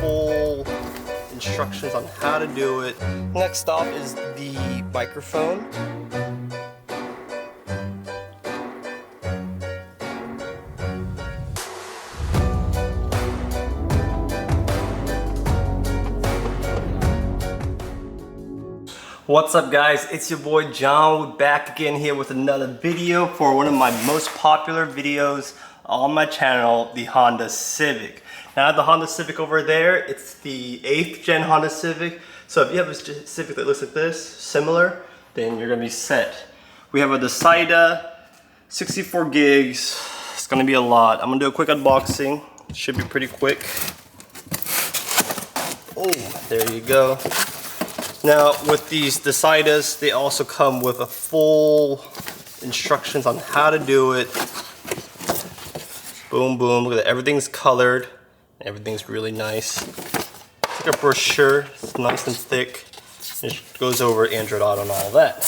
full instructions on how to do it. Next off is the microphone. What's up guys, it's your boy John. We're back again here with another video for one of my most popular videos on my channel, the Honda Civic. Now I have the Honda Civic over there. It's the 8th gen Honda Civic. So if you have a Civic that looks like this, similar, then you're gonna be set. We have a Decida, 64 gigs. It's gonna be a lot. I'm gonna do a quick unboxing. It should be pretty quick. Oh, there you go. Now with these Decidas, they also come with a full instructions on how to do it. Boom, boom, look at that, everything's colored. Everything's really nice. It's like a brochure, it's nice and thick. It goes over Android Auto and all that.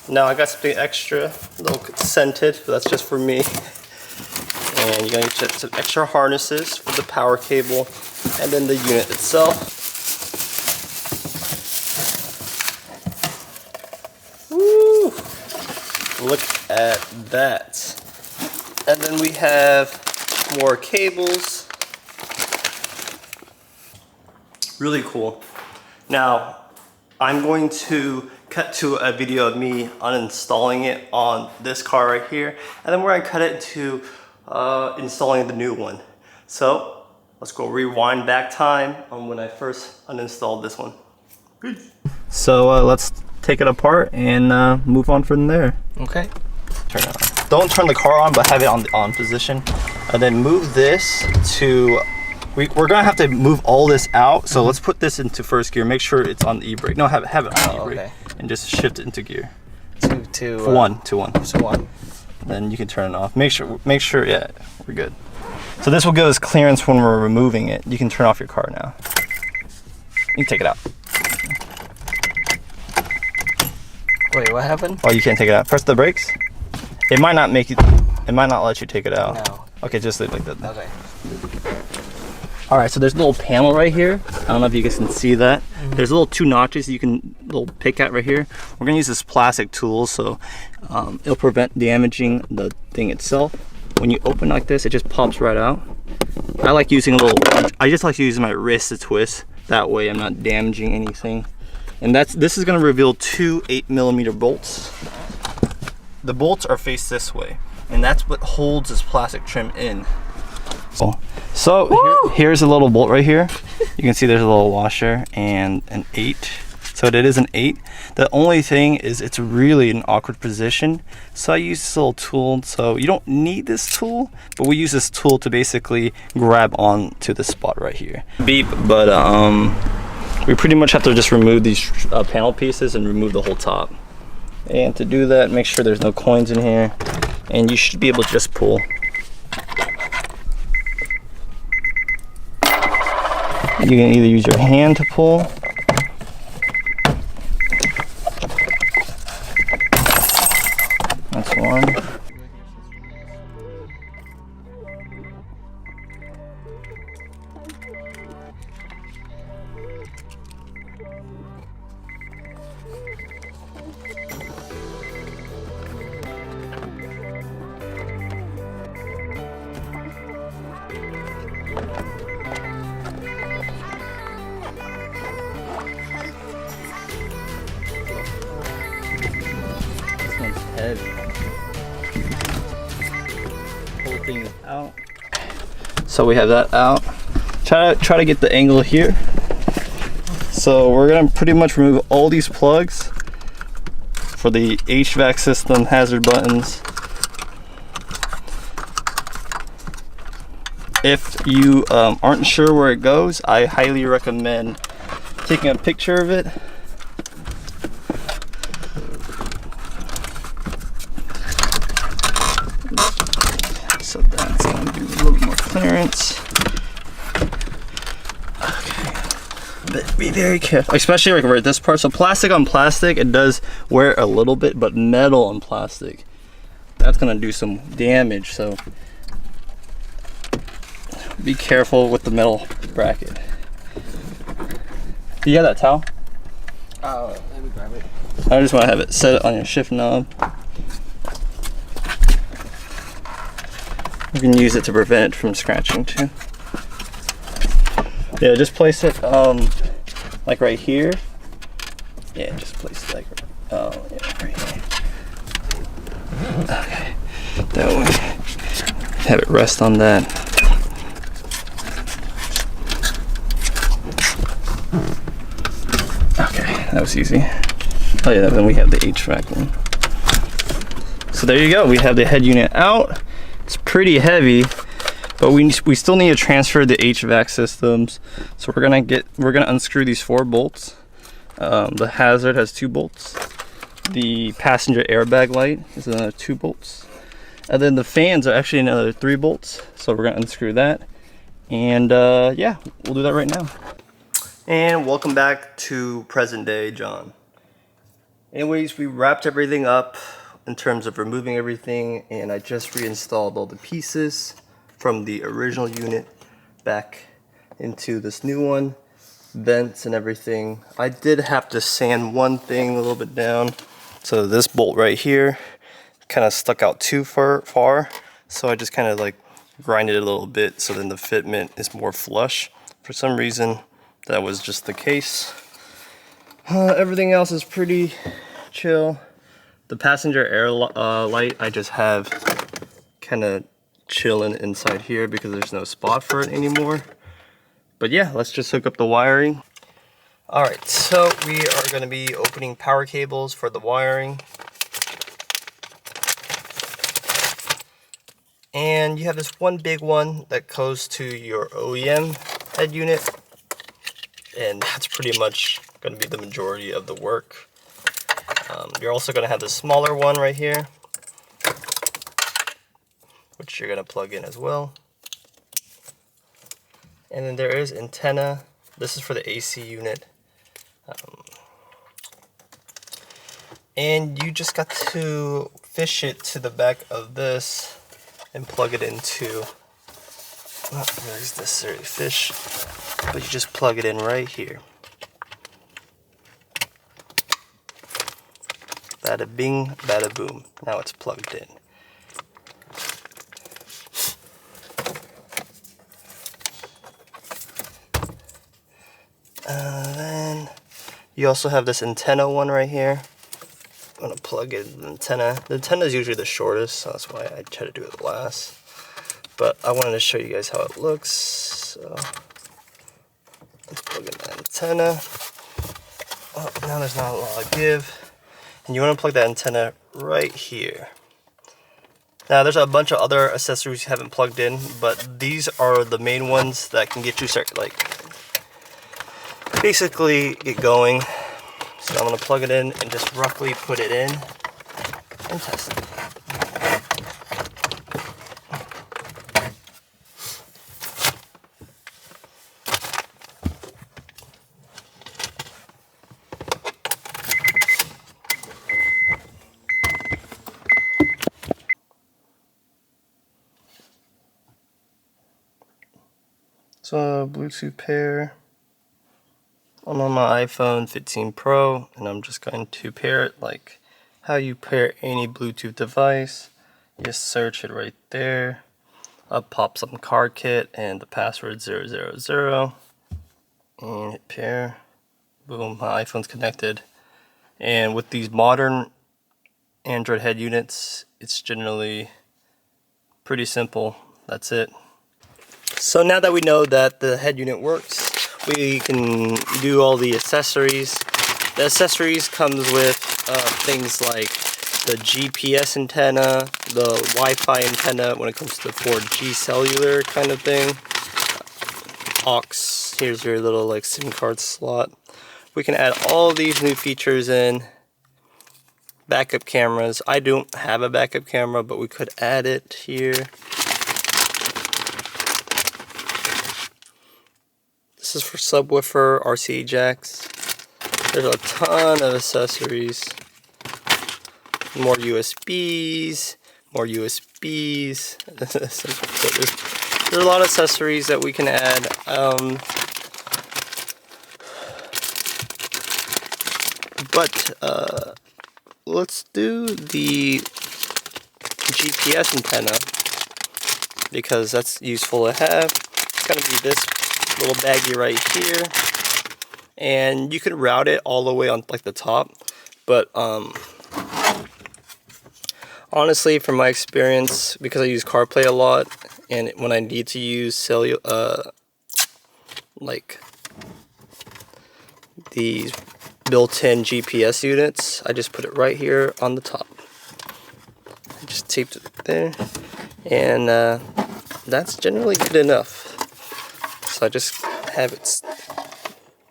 Now I got something extra, a little scented, but that's just for me. And you're gonna get some extra harnesses for the power cable and then the unit itself. Woo! Look at that. And then we have more cables. Really cool. Now, I'm going to cut to a video of me uninstalling it on this car right here, and then we're gonna cut it to installing the new one. So let's go rewind back time on when I first uninstalled this one. So let's take it apart and move on from there. Okay. Turn it on. Don't turn the car on, but have it on position, and then move this to. We're gonna have to move all this out. So let's put this into first gear. Make sure it's on the e-brake. No, have it on e-brake, okay. And just shift it into gear. To one. Then you can turn it off. Make sure, yeah, we're good. So this will give us clearance when we're removing it. You can turn off your car now. You can take it out. Wait, what happened? Oh, you can't take it out. Press the brakes. It might not make you. It might not let you take it out. No. Okay, just leave it like that. Okay. All right, so there's a little panel right here. I don't know if you guys can see that. There's little 2 notches you can little pick at right here. We're gonna use this plastic tool, so it'll prevent damaging the thing itself. When you open like this, it just pops right out. I like using a little. I just like using my wrist to twist. That way, I'm not damaging anything. And this is gonna reveal 2 8mm bolts. The bolts are faced this way, and that's what holds this plastic trim in. So here's a little bolt right here. You can see there's a little washer and an 8. So it is an 8. The only thing is it's really an awkward position. So I use this little tool. So you don't need this tool, but we use this tool to basically grab on to the spot right here. Beep, but we pretty much have to just remove these panel pieces and remove the whole top. And to do that, make sure there's no coins in here, and you should be able to just pull. You can either use your hand to pull, that's one. Heavy. Whole thing is out. So we have that out. Try to get the angle here. So we're gonna pretty much remove all these plugs for the HVAC system, hazard buttons. If you aren't sure where it goes, I highly recommend taking a picture of it. So that's going to give a little more clearance. Okay, but be very careful, especially like right this part. So plastic on plastic, it does wear a little bit, but metal on plastic, that's going to do some damage. So be careful with the metal bracket. Do you have that towel? Let me grab it. I just want to have it set on your shift knob. You can use it to prevent it from scratching too. Yeah, just place it like right here. Yeah, just place it like right here. Okay, that way. Have it rest on that. Okay, that was easy. Oh yeah, then we have the HVAC one. So there you go. We have the head unit out. It's pretty heavy, but we still need to transfer the HVAC systems. So we're gonna unscrew these 4 bolts. The hazard has 2 bolts. The passenger airbag light is another 2 bolts. And then the fans are actually another 3 bolts. So we're gonna unscrew that. And yeah, we'll do that right now. And welcome back to present day John. Anyways, we wrapped everything up in terms of removing everything, and I just reinstalled all the pieces from the original unit back into this new one, vents and everything. I did have to sand one thing a little bit down. So this bolt right here kind of stuck out too far. So I just kind of like grinded it a little bit so then the fitment is more flush. For some reason, that was just the case. Everything else is pretty chill. The passenger air light I just have kind of chilling inside here because there's no spot for it anymore. But yeah, let's just hook up the wiring. Alright, so we are going to be opening power cables for the wiring. And you have this one big one that goes to your OEM head unit. And that's pretty much going to be the majority of the work. You're also going to have the smaller one right here, which you're going to plug in as well. And then there is antenna. This is for the AC unit. And you just got to fish it to the back of this and plug it into, not really necessarily fish, but you just plug it in right here. Bada bing, bada boom. Now it's plugged in. Then you also have this antenna one right here. I'm gonna plug in the antenna. The antenna is usually the shortest, so that's why I try to do it last. But I wanted to show you guys how it looks. So let's plug in the antenna. Oh, now there's not a lot of give. And you want to plug that antenna right here. Now there's a bunch of other accessories you haven't plugged in, but these are the main ones that can get you basically get going. So I'm going to plug it in and just roughly put it in and test it. So Bluetooth pair. I'm on my iPhone 15 Pro and I'm just going to pair it like how you pair any Bluetooth device. Just search it right there. Up pops up car kit and the password 000 and hit pair. Boom, my iPhone's connected. And with these modern Android head units, it's generally pretty simple. That's it. So now that we know that the head unit works, we can do all the accessories. The accessories comes with things like the GPS antenna, the Wi-Fi antenna when it comes to 4G cellular kind of thing. Aux, here's your little like SIM card slot. We can add all these new features in. Backup cameras. I don't have a backup camera, but we could add it here. This is for subwoofer, RCA jacks. There's a ton of accessories. More USBs, more USBs. So there's There are a lot of accessories that we can add. But let's do the GPS antenna, because that's useful to have. It's gonna be this little baggie right here, and you can route it all the way on like the top, but honestly, from my experience, because I use CarPlay a lot, and when I need to use like these built-in GPS units, I just put it right here on the top. I just taped it there, and that's generally good enough. So I just have it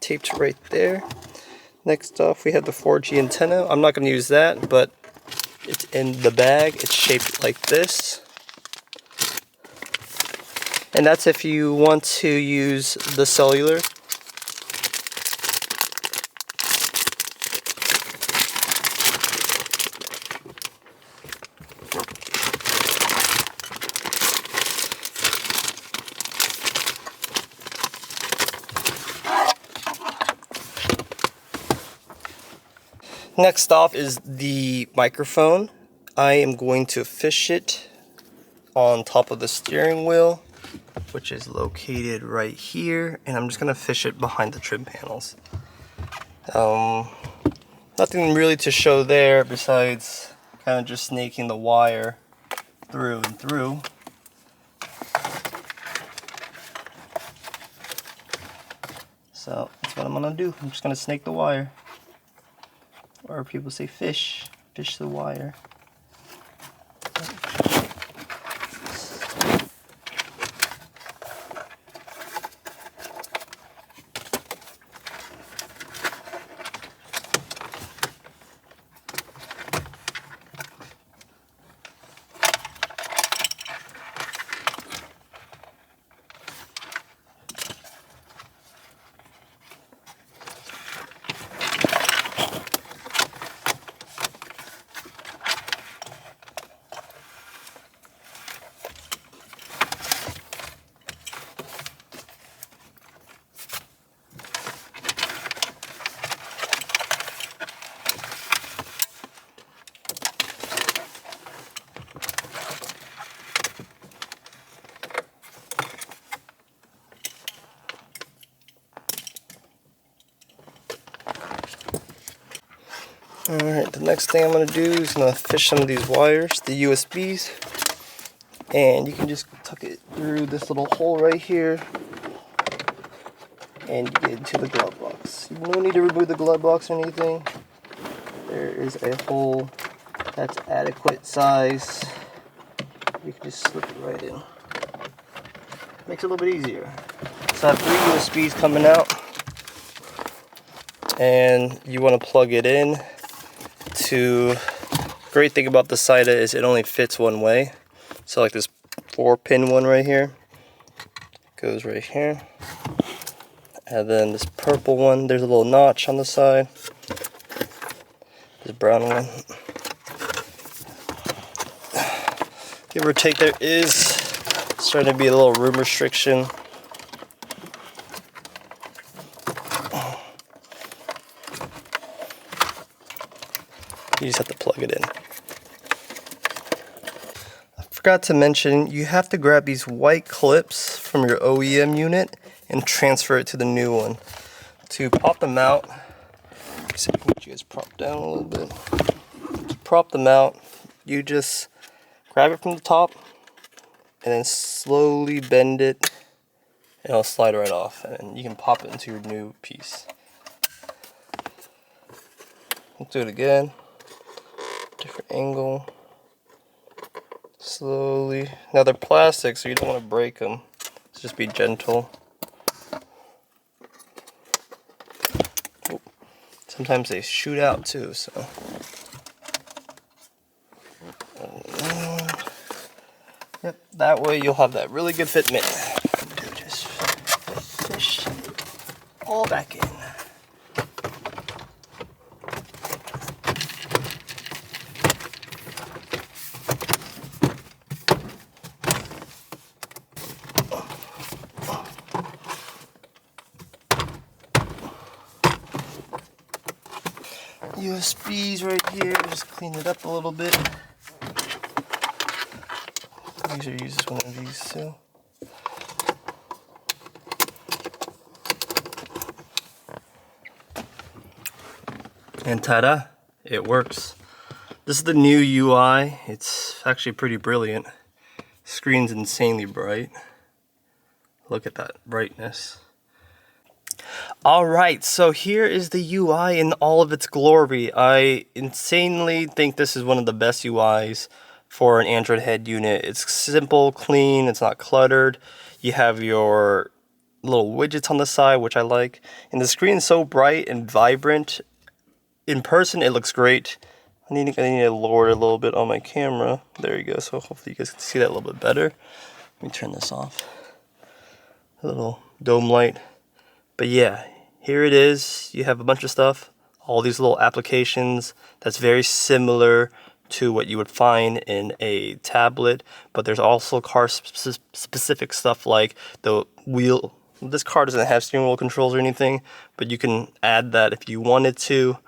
taped right there. Next off, we have the 4G antenna. I'm not going to use that, but it's in the bag. It's shaped like this. And that's if you want to use the cellular. Next off is the microphone. I am going to fish it on top of the steering wheel, which is located right here, and I'm just gonna fish it behind the trim panels. Nothing really to show there besides kind of just snaking the wire through and through. So that's what I'm gonna do. I'm just gonna snake the wire. Or people say fish the wire. Alright, the next thing I'm going to do is going to fish some of these wires, the USBs, and you can just tuck it through this little hole right here, and you get into the glove box. You don't need to remove the glove box or anything. There is a hole that's adequate size. You can just slip it right in. Makes it a little bit easier. So I have 3 USBs coming out, and you want to plug it in. Great thing about the SITA is it only fits one way. So like this 4-pin one right here goes right here, and then this purple one, there's a little notch on the side. This brown one, give or take, there is starting to be a little room restriction. You just have to plug it in. I forgot to mention, you have to grab these white clips from your OEM unit and transfer it to the new one. To pop them out, see if I can get you guys propped down a little bit. To prop them out, you just grab it from the top and then slowly bend it, and it'll slide right off, and you can pop it into your new piece. Let's do it again. Different angle. Slowly. Now they're plastic, so you don't want to break them. Let's just be gentle. Oh. Sometimes they shoot out too, so. Yep, that way you'll have that really good fitment. Just fish all back in. USBs right here. Just clean it up a little bit. These are uses one of these too. And ta-da, it works. This is the new UI. It's actually pretty brilliant. Screen's insanely bright. Look at that brightness. Alright, so here is the UI in all of its glory. I insanely think this is one of the best UIs for an Android head unit. It's simple, clean, it's not cluttered. You have your little widgets on the side, which I like. And the screen is so bright and vibrant. In person, it looks great. I need to lower it a little bit on my camera. There you go, so hopefully you guys can see that a little bit better. Let me turn this off. A little dome light. But yeah, here it is. You have a bunch of stuff. All these little applications that's very similar to what you would find in a tablet. But there's also car-specific stuff like the wheel. This car doesn't have steering wheel controls or anything, but you can add that if you wanted to.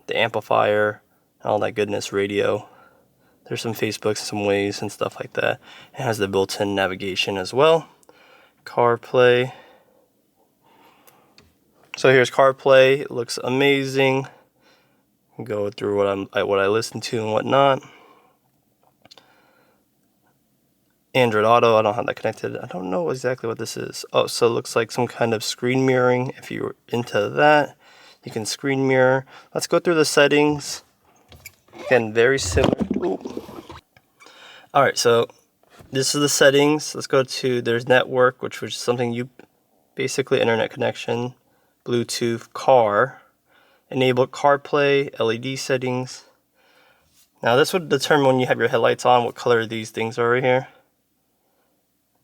The amplifier, all that goodness, radio. There's some Facebooks, some Waves and stuff like that. It has the built-in navigation as well. CarPlay. So here's CarPlay. It looks amazing. Go through what I listen to and whatnot. Android Auto, I don't have that connected. I don't know exactly what this is. Oh, so it looks like some kind of screen mirroring. If you're into that, you can screen mirror. Let's go through the settings. Again, very similar. Alright, so this is the settings. Let's go to, there's network, which was something you, basically internet connection, Bluetooth, car, enable CarPlay, LED settings. Now this would determine when you have your headlights on what color these things are right here.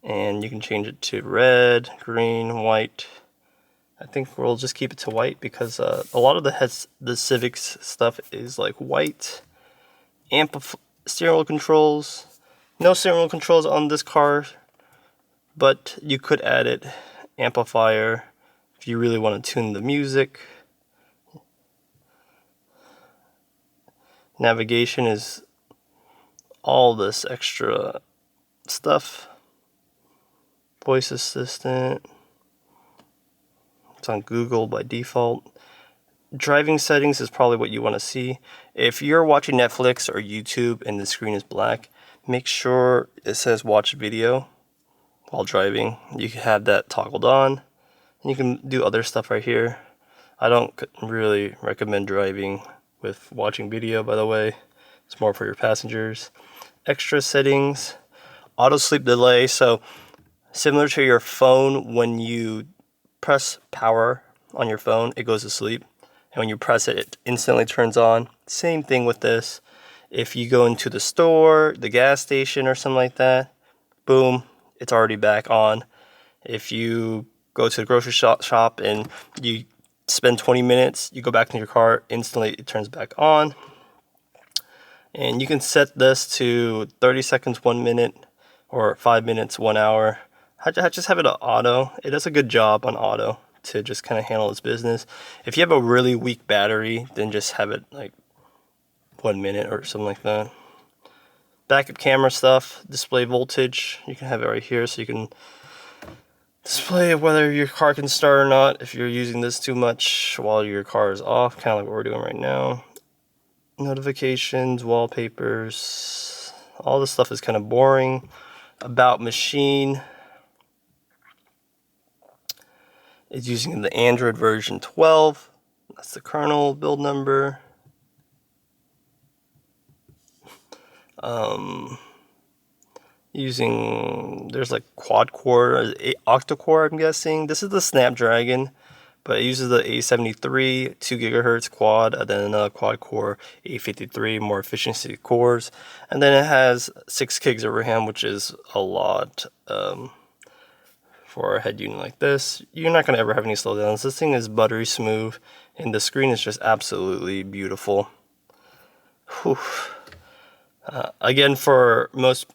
And you can change it to red, green, white. I think we'll just keep it to white because a lot of the Civic stuff is like white. Steering wheel controls. No steering wheel controls on this car, but you could add it. Amplifier if you really want to tune the music. Navigation is all this extra stuff. Voice assistant. It's on Google by default. Driving settings is probably what you want to see. If you're watching Netflix or YouTube and the screen is black, make sure it says watch video while driving. You can have that toggled on. And you can do other stuff right here. I don't really recommend driving with watching video, by the way. It's more for your passengers. Extra settings. Auto sleep delay. So similar to your phone, when you press power on your phone, it goes to sleep. And when you press it, it instantly turns on. Same thing with this. If you go into the store, the gas station or something like that, boom, it's already back on. If you go to the grocery shop and you spend 20 minutes, you go back to your car, instantly it turns back on. And you can set this to 30 seconds, 1 minute, or 5 minutes, 1 hour. I just have it on auto. It does a good job on auto to just kind of handle its business. If you have a really weak battery, then just have it like 1 minute or something like that. Backup camera stuff, display voltage. You can have it right here so you can display whether your car can start or not if you're using this too much while your car is off, kind of like what we're doing right now. Notifications, wallpapers, all this stuff is kind of boring. About machine. It's using the Android version 12. That's the kernel build number. There's like quad core, octa core, I'm guessing. This is the Snapdragon, but it uses the A73, 2 gigahertz quad, and then another quad core, A53, more efficiency cores. And then it has 6 gigs of RAM, which is a lot. For a head unit like this, you're not going to ever have any slowdowns. This thing is buttery smooth, and the screen is just absolutely beautiful. Whew. Again, for most,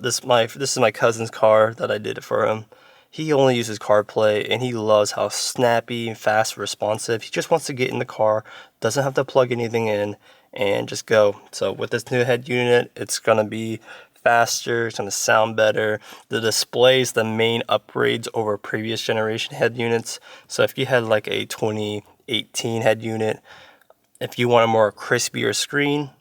this is my cousin's car that I did it for him. he only uses CarPlay and he loves how snappy and fast responsive. He just wants to get in the car, doesn't have to plug anything in, and just go. So with this new head unit, it's gonna be faster, it's gonna sound better. The display is the main upgrades over previous generation head units. So if you had like a 2018 head unit, if you want a more crispier screen,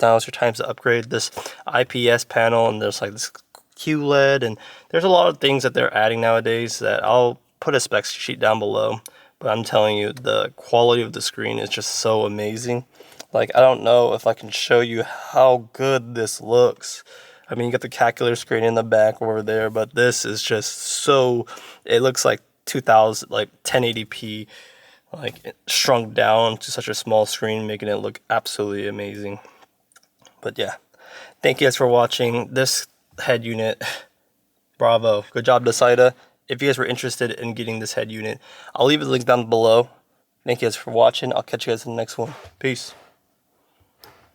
now's your time to upgrade this IPS panel, and there's like this QLED, and there's a lot of things that they're adding nowadays that I'll put a specs sheet down below. But I'm telling you, the quality of the screen is just so amazing. Like, I don't know if I can show you how good this looks. I mean, you got the calculator screen in the back over there, but this is just so, it looks like 2000, like 1080p, like shrunk down to such a small screen, making it look absolutely amazing. But yeah, thank you guys for watching this head unit. Bravo, good job, Decida. If you guys were interested in getting this head unit, I'll leave the link down below. Thank you guys for watching. I'll catch you guys in the next one. Peace.